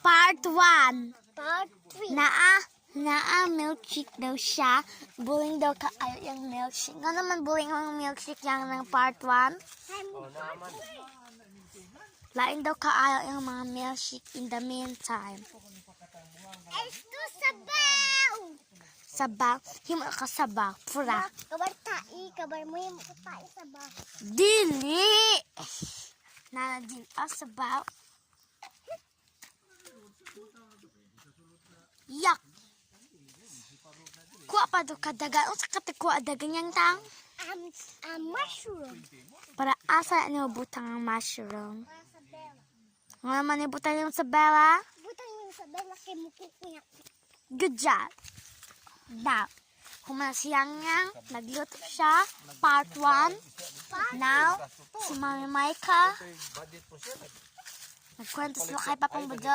Part 1. Part 3. Naa milkshake daw siya. Buling daw kaayo yung milkshake. Nga naman buling ang milkshake yang ng part 1. Lain daw kaayo yung mga milkshake in the meantime. Esto sabaw! Sabaw. Himo ka sabaw. Pura. Kabar tai. Kabar mo yung tai sabaw. Dili! Nanadin sabaw. Yak! Kuha pa do kadagan. Unsa ka kuha dagan yang tang? Mushroom. Para asa niyo butang ang mushroom. Nga naman ibutang yung sabela. Butang yung sabaw laki mo kukuyak. Good job. Now, kumasiyang nga, nagluto siya. Part 1. Now, si Mami Maika. Nagkwento sila kay Papang Budol.